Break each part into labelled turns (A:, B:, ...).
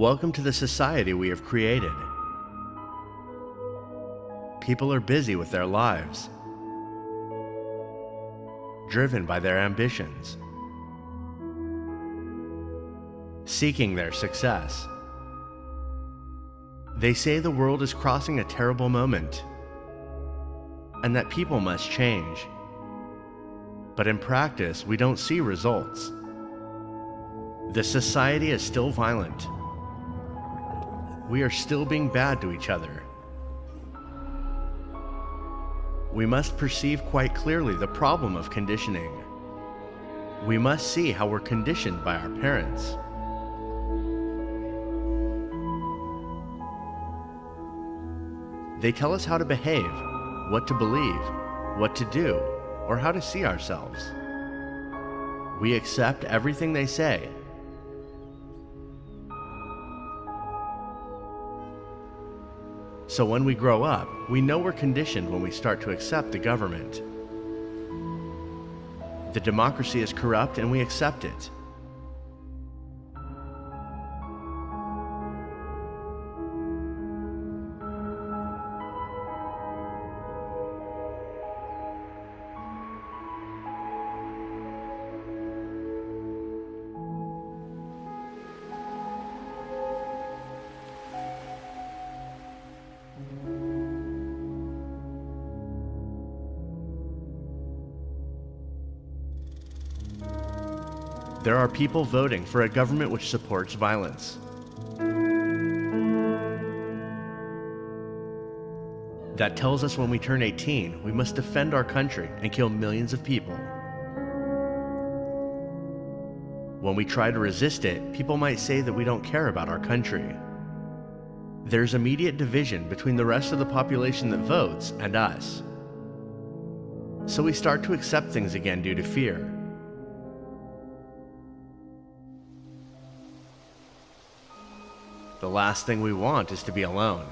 A: Welcome to the society we have created. People are busy with their lives, driven by their ambitions, seeking their success. They say the world is crossing a terrible moment and that people must change. But in practice, we don't see results. The society is still violent. We are still being bad to each other. We must perceive quite clearly the problem of conditioning. We must see how we're conditioned by our parents. They tell us how to behave, what to believe, what to do, or how to see ourselves. We accept everything they say. So when we grow up, we know we're conditioned when we start to accept the government. The democracy is corrupt and we accept it. There are people voting for a government which supports violence. That tells us when we turn 18, we must defend our country and kill millions of people. When we try to resist it, people might say that we don't care about our country. There's immediate division between the rest of the population that votes and us. So we start to accept things again due to fear. The last thing we want is to be alone.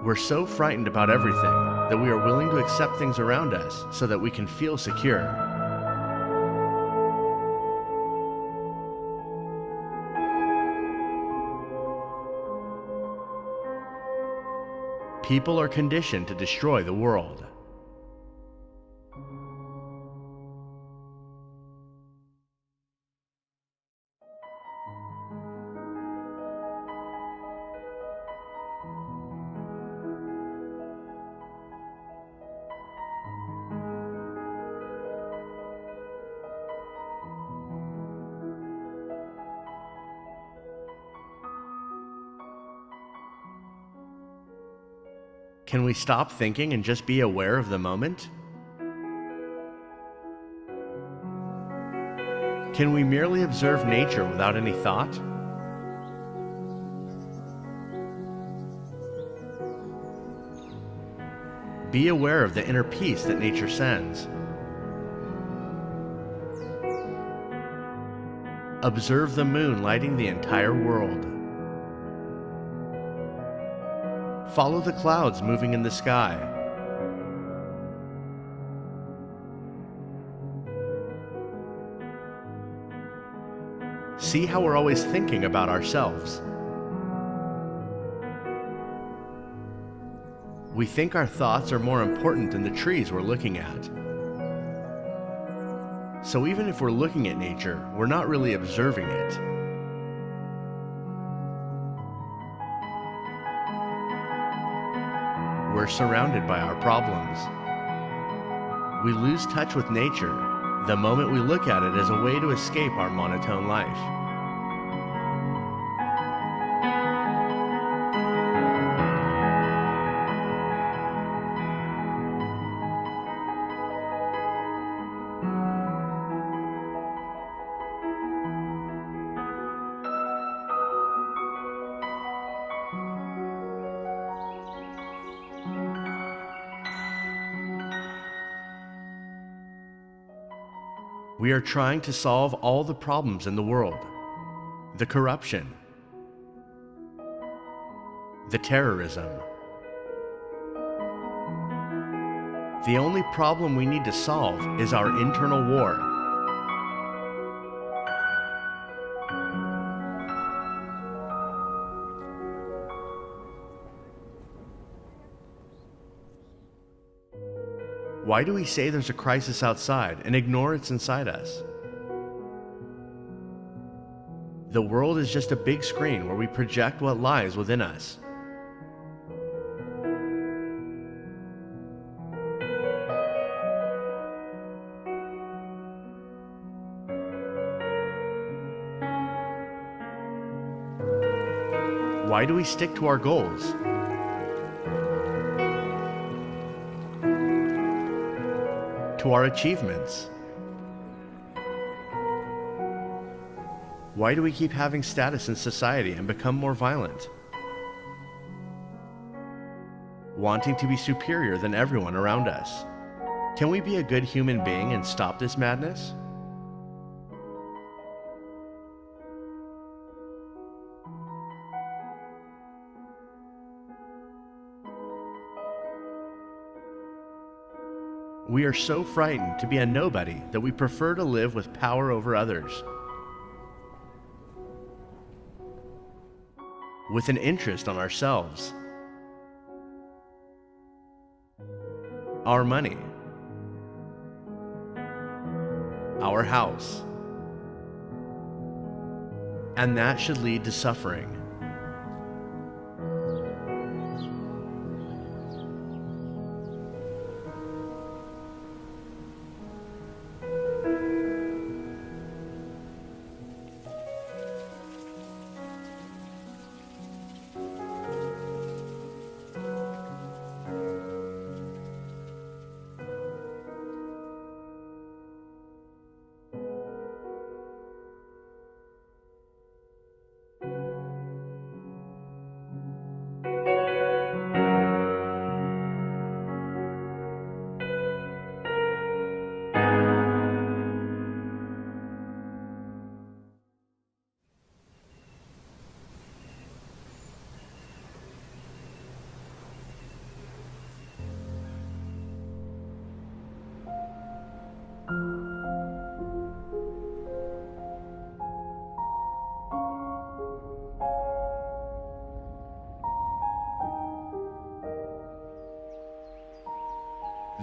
A: We're so frightened about everything that we are willing to accept things around us so that we can feel secure. People are conditioned to destroy the world. Can we stop thinking and just be aware of the moment? Can we merely observe nature without any thought? Be aware of the inner peace that nature sends. Observe the moon lighting the entire world. Follow the clouds moving in the sky. See how we're always thinking about ourselves. We think our thoughts are more important than the trees we're looking at. So even if we're looking at nature, we're not really observing it. We're surrounded by our problems. we lose touch with nature the moment we look at it as a way to escape our monotone life. We are trying to solve all the problems in the world. The corruption, the terrorism. The only problem we need to solve is our internal war. Why do we say there's a crisis outside and ignore it's inside us? The world is just a big screen where we project what lies within us. Why do we stick to our goals? To our achievements? Why do we keep having status in society and become more violent? Wanting to be superior than everyone around us. Can we be a good human being and stop this madness? We are so frightened to be a nobody that we prefer to live with power over others, with an interest on ourselves, our money, our house, and that should lead to suffering.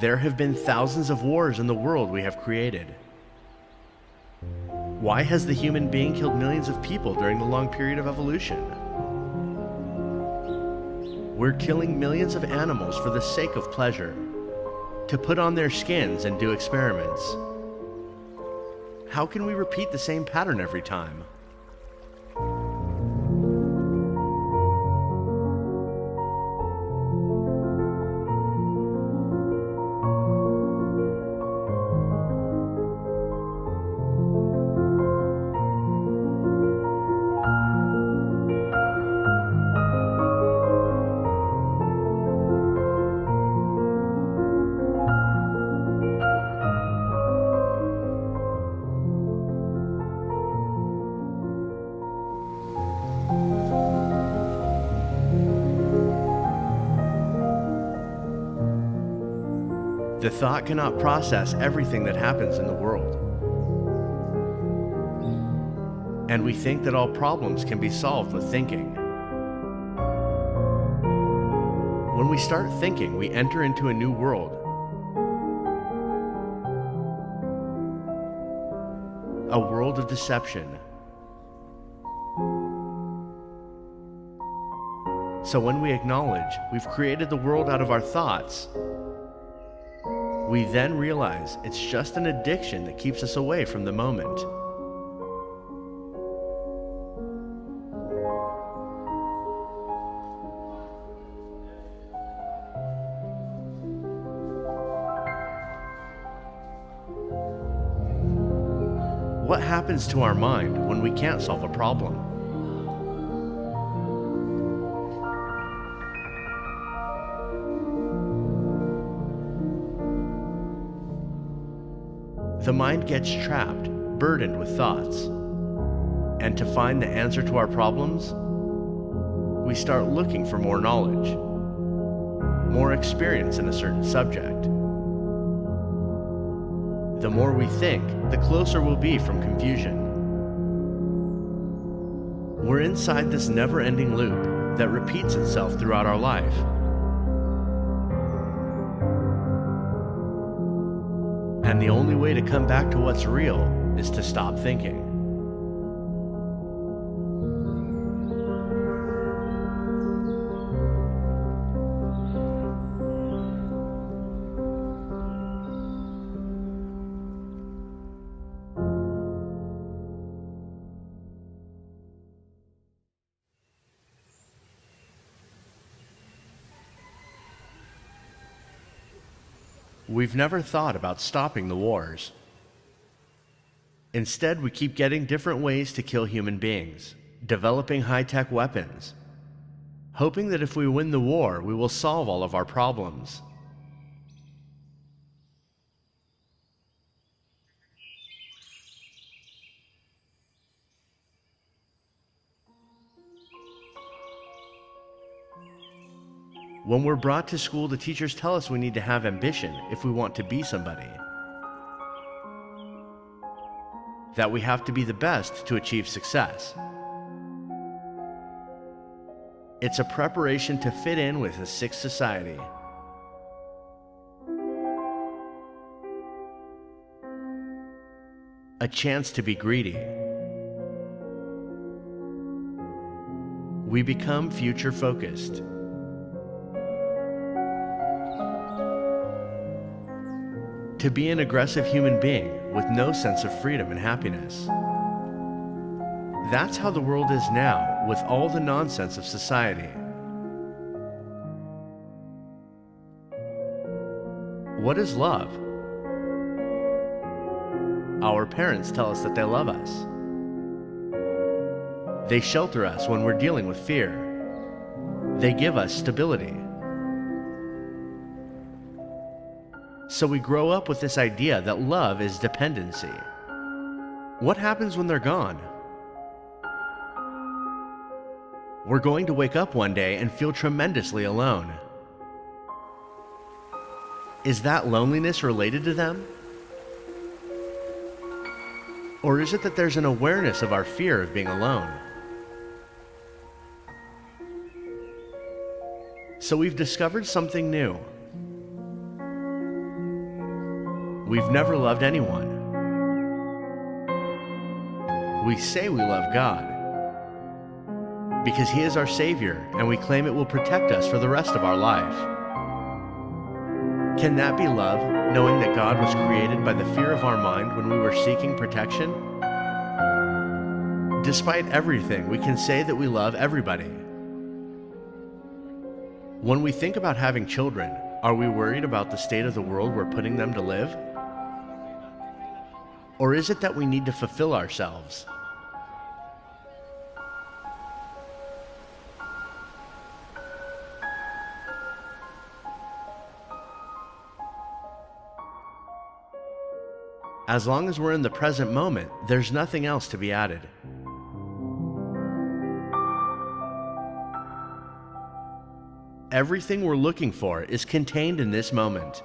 A: There have been thousands of wars in the world we have created. Why has the human being killed millions of people during the long period of evolution? We're killing millions of animals for the sake of pleasure, to put on their skins and do experiments. How can we repeat the same pattern every time? The thought cannot process everything that happens in the world. And we think that all problems can be solved with thinking. When we start thinking, we enter into a new world. A world of deception. So when we acknowledge we've created the world out of our thoughts, we then realize it's just an addiction that keeps us away from the moment. What happens to our mind when we can't solve a problem? The mind gets trapped, burdened with thoughts. And to find the answer to our problems, we start looking for more knowledge, more experience in a certain subject. The more we think, the closer we'll be from confusion. We're inside this never-ending loop that repeats itself throughout our life. And the only way to come back to what's real is to stop thinking. We've never thought about stopping the wars. Instead, we keep getting different ways to kill human beings, developing high-tech weapons, hoping that if we win the war, we will solve all of our problems. When we're brought to school, the teachers tell us we need to have ambition if we want to be somebody. That we have to be the best to achieve success. It's a preparation to fit in with a sick society. A chance to be greedy. We become future-focused. To be an aggressive human being with no sense of freedom and happiness. That's how the world is now, with all the nonsense of society. What is love? Our parents tell us that they love us. They shelter us when we're dealing with fear. They give us stability. So we grow up with this idea that love is dependency. What happens when they're gone? We're going to wake up one day and feel tremendously alone. Is that loneliness related to them? Or is it that there's an awareness of our fear of being alone? So we've discovered something new. We've never loved anyone. We say we love God because He is our Savior, and we claim it will protect us for the rest of our life. Can that be love, knowing that God was created by the fear of our mind when we were seeking protection? Despite everything, we can say that we love everybody. When we think about having children, are we worried about the state of the world we're putting them to live? Or is it that we need to fulfill ourselves? As long as we're in the present moment, there's nothing else to be added. Everything we're looking for is contained in this moment.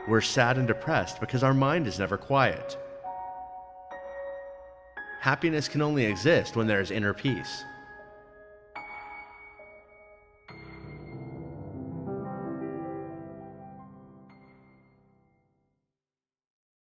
A: We're sad and depressed because our mind is never quiet. Happiness can only exist when there is inner peace.